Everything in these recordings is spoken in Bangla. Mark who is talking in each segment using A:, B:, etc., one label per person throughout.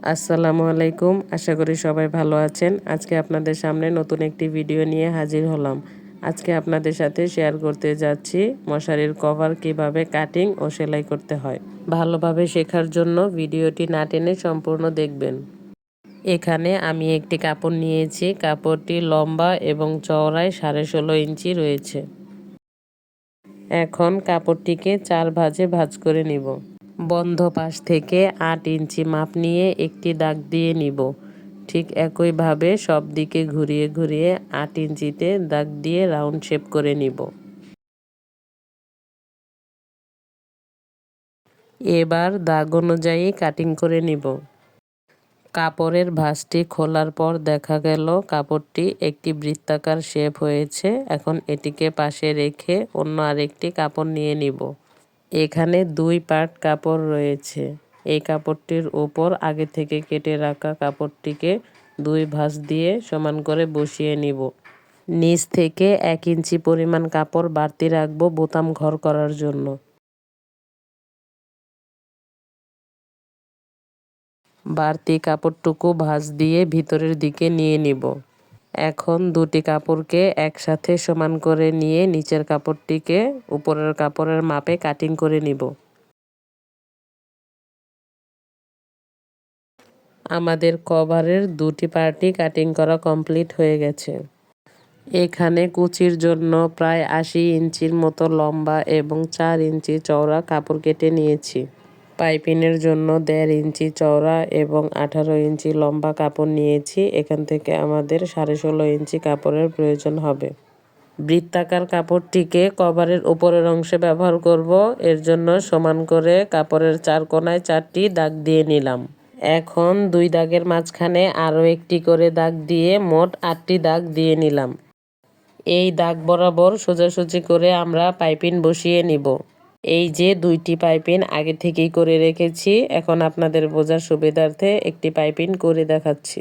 A: আসসালামু আলাইকুম। আশা করি সবাই ভালো আছেন। আজকে আপনাদের সামনে নতুন একটি ভিডিও নিয়ে হাজির হলাম। আজকে আপনাদের সাথে শেয়ার করতে যাচ্ছি মশারির কভার কিভাবে কাটিং ও সেলাই করতে হয়। ভালোভাবে শেখার জন্য ভিডিওটি না টেনে সম্পূর্ণ দেখবেন। এখানে আমি একটি কাপড় নিয়েছি। কাপড়টি লম্বা এবং চওড়ায় 16.5 ইঞ্চি রয়েছে। এখন কাপড়টিকে 4 ভাঁজে ভাঁজ করে নিব। বন্ধ পাশ থেকে 8 ইঞ্চি মাপ নিয়ে একটি দাগ দিয়ে নিব। ঠিক একইভাবে সব দিকে ঘুরিয়ে ঘুরিয়ে 8 ইঞ্চিতে দাগ দিয়ে রাউন্ড শেপ করে নিব। এবার দাগ অনুযায়ী কাটিং করে নিব। কাপড়ের ভাঁজটি খোলার পর দেখা গেল কাপড়টি একটি বৃত্তাকার শেপ হয়েছে। এখন এটিকে পাশে রেখে অন্য আরেকটি কাপড় নিয়ে নিব। এখানে 2 পার্ট কাপড় রয়েছে। এই কাপড়টির উপর আগে থেকে কেটে রাখা কাপড়টিকে 2 ভাঁজ দিয়ে সমান করে বসিয়ে নিব। নিচ থেকে 1 ইঞ্চি পরিমাণ কাপড় বাড়তি রাখবো বোতাম ঘর করার জন্য। বাড়তি কাপড়টুকু ভাঁজ দিয়ে ভিতরের দিকে নিয়ে নিব। এখন দুটি কাপড়কে একসাথে সমান করে নিয়ে নিচের কাপড়টিকে উপরের কাপড়ের মাপে কাটিং করে নিব। আমাদের কভারের দুটি পার্টই কাটিং করা কমপ্লিট হয়ে গেছে। এখানে কুচির জন্য প্রায় 80 ইঞ্চির মতো লম্বা এবং 4 ইঞ্চি চওড়া কাপড় কেটে নিয়েছি। পাইপিনের জন্য 1.5 ইঞ্চি চওড়া এবং 18 ইঞ্চি লম্বা কাপড় নিয়েছি। এখান থেকে আমাদের 16.5 ইঞ্চি কাপড়ের প্রয়োজন হবে। বৃত্তাকার কাপড়টিকে কভারের উপরের অংশে ব্যবহার করব। এর জন্য সমান করে কাপড়ের 4 কোণায় 4টি দাগ দিয়ে নিলাম। এখন 2 দাগের মাঝখানে আরও একটি করে দাগ দিয়ে মোট 8টি দাগ দিয়ে নিলাম। এই দাগ বরাবর সোজাসুজি করে আমরা পাইপিন বসিয়ে নিব। এই যে 2টি পাইপিন আগে থেকেই করে রেখেছি, এখন আপনাদের বোঝার সুবিধার্থে একটি পাইপিন করে দেখাচ্ছি।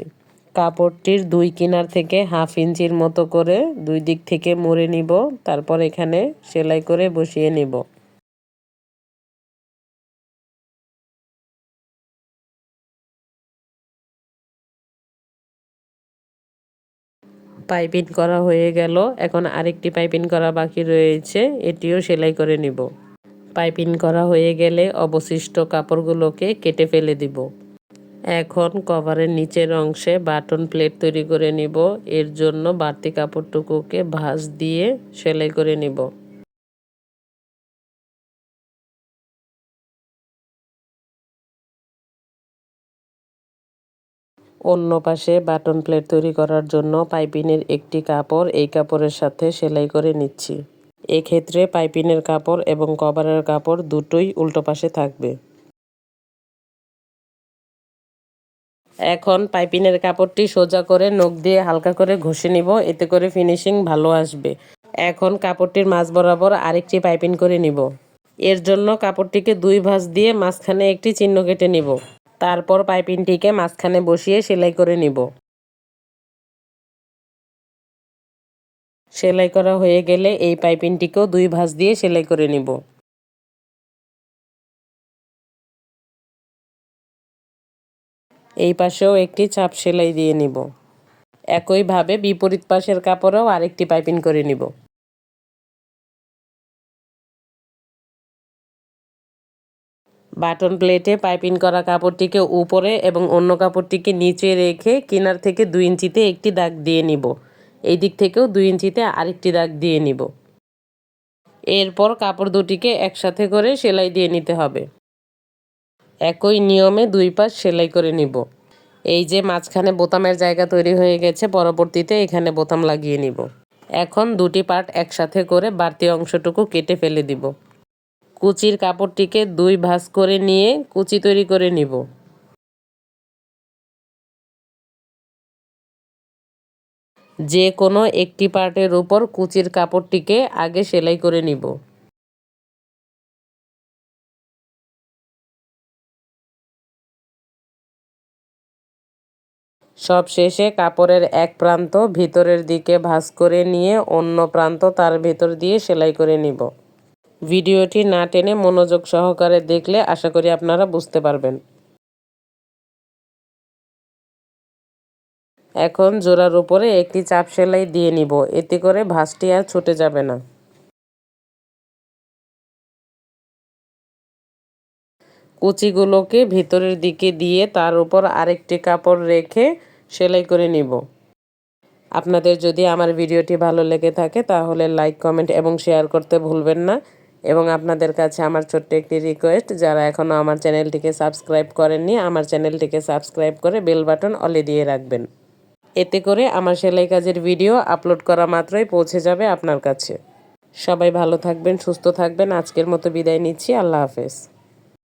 A: কাপড়টির 2 কিনার থেকে 1/2 ইঞ্চির মতো করে 2 দিক থেকে মুড়ে নিব। তারপর এখানে সেলাই করে বসিয়ে নিব। পাইপিং করা হয়ে গেল। এখন আরেকটি পাইপিং করা বাকি রয়েছে, এটিও সেলাই করে নিব। পাইপিং করা হয়ে গেলে অবশিষ্ট কাপড়গুলোকে কেটে ফেলে দিব। এখন কভারের নিচের অংশে বাটন প্লেট তৈরি করে নিব। এর জন্য বাড়তি কাপড়টুকুকে ভাঁজ দিয়ে সেলাই করে নিব। অন্য পাশে বাটন প্লেট তৈরি করার জন্য পাইপিনের একটি কাপড় এই কাপড়ের সাথে সেলাই করে নিচ্ছি। এক্ষেত্রে পাইপিনের কাপড় এবং কভারের কাপড় দুটোই উল্টো পাশে থাকবে। এখন পাইপিনের কাপড়টি সোজা করে নখ দিয়ে হালকা করে ঘষে নিব, এতে করে ফিনিশিং ভালো আসবে। এখন কাপড়টির মাঝ বরাবর আরেকটি পাইপিং করে নিব। এর জন্য কাপড়টিকে 2 ভাঁজ দিয়ে মাঝখানে একটি চিহ্ন কেটে নিব। তারপর পাইপিংটিকে মাঝখানে বসিয়ে সেলাই করে নিব। সেলাই করা হয়ে গেলে এই পাইপিংটিকেও 2 ভাঁজ দিয়ে সেলাই করে নিব। এই পাশেও একটি চাপ সেলাই দিয়ে নিব। একইভাবে বিপরীত পাশের কাপড়েও আরেকটি পাইপিং করে নিব। বাটন প্লেটে পাইপিং করা কাপড়টিকে উপরে এবং অন্য কাপড়টিকে নিচে রেখে কিনার থেকে 2 ইঞ্চিতে একটি দাগ দিয়ে নিব। এই দিক থেকেও 2 ইঞ্চিতে আরেকটি দাগ দিয়ে নিব। এরপর কাপড় দুটিকে একসাথে করে সেলাই দিয়ে নিতে হবে। একই নিয়মে 2 পাশ সেলাই করে নিব। এই যে মাঝখানে বোতামের জায়গা তৈরি হয়ে গেছে, পরবর্তীতে এখানে বোতাম লাগিয়ে নিব। এখন দুটি পার্ট একসাথে করে বাড়তি অংশটুকু কেটে ফেলে দিব। কুচির কাপড়টিকে 2 ভাঁজ করে নিয়ে কুচি তৈরি করে নিব। যে কোনো একটি পার্টের উপর কুচির কাপড়টিকে আগে সেলাই করে নিব। সবশেষে কাপড়ের এক প্রান্ত ভিতরের দিকে ভাঁজ করে নিয়ে অন্য প্রান্ত তার ভেতর দিয়ে সেলাই করে নিব। ভিডিওটি না টেনে মনোযোগ সহকারে দেখলে আশা করি আপনারা বুঝতে পারবেন। এখন জোড়ার উপরে একটি চাপ সেলাই দিয়ে নিব, এতে করে ভাঁজটি আর ছুটে যাবে না। কুচিগুলোকে ভিতরের দিকে দিয়ে তার উপর আরেকটি কাপড় রেখে সেলাই করে নিব। আপনাদের যদি আমার ভিডিওটি ভালো লেগে থাকে তাহলে লাইক, কমেন্ট এবং শেয়ার করতে ভুলবেন না। এবং আপনাদের কাছে আমার ছোট্ট একটি রিকোয়েস্ট, যারা এখনও আমার চ্যানেলটিকে সাবস্ক্রাইব করেননি, আমার চ্যানেলটিকে সাবস্ক্রাইব করে বেল বাটন অলে দিয়ে রাখবেন। এতে করে আমার সেলাই কাজের ভিডিও আপলোড করা মাত্রই পৌঁছে যাবে আপনার কাছে। সবাই ভালো থাকবেন, সুস্থ থাকবেন। আজকের মতো বিদায় নিচ্ছি। আল্লাহ হাফেজ।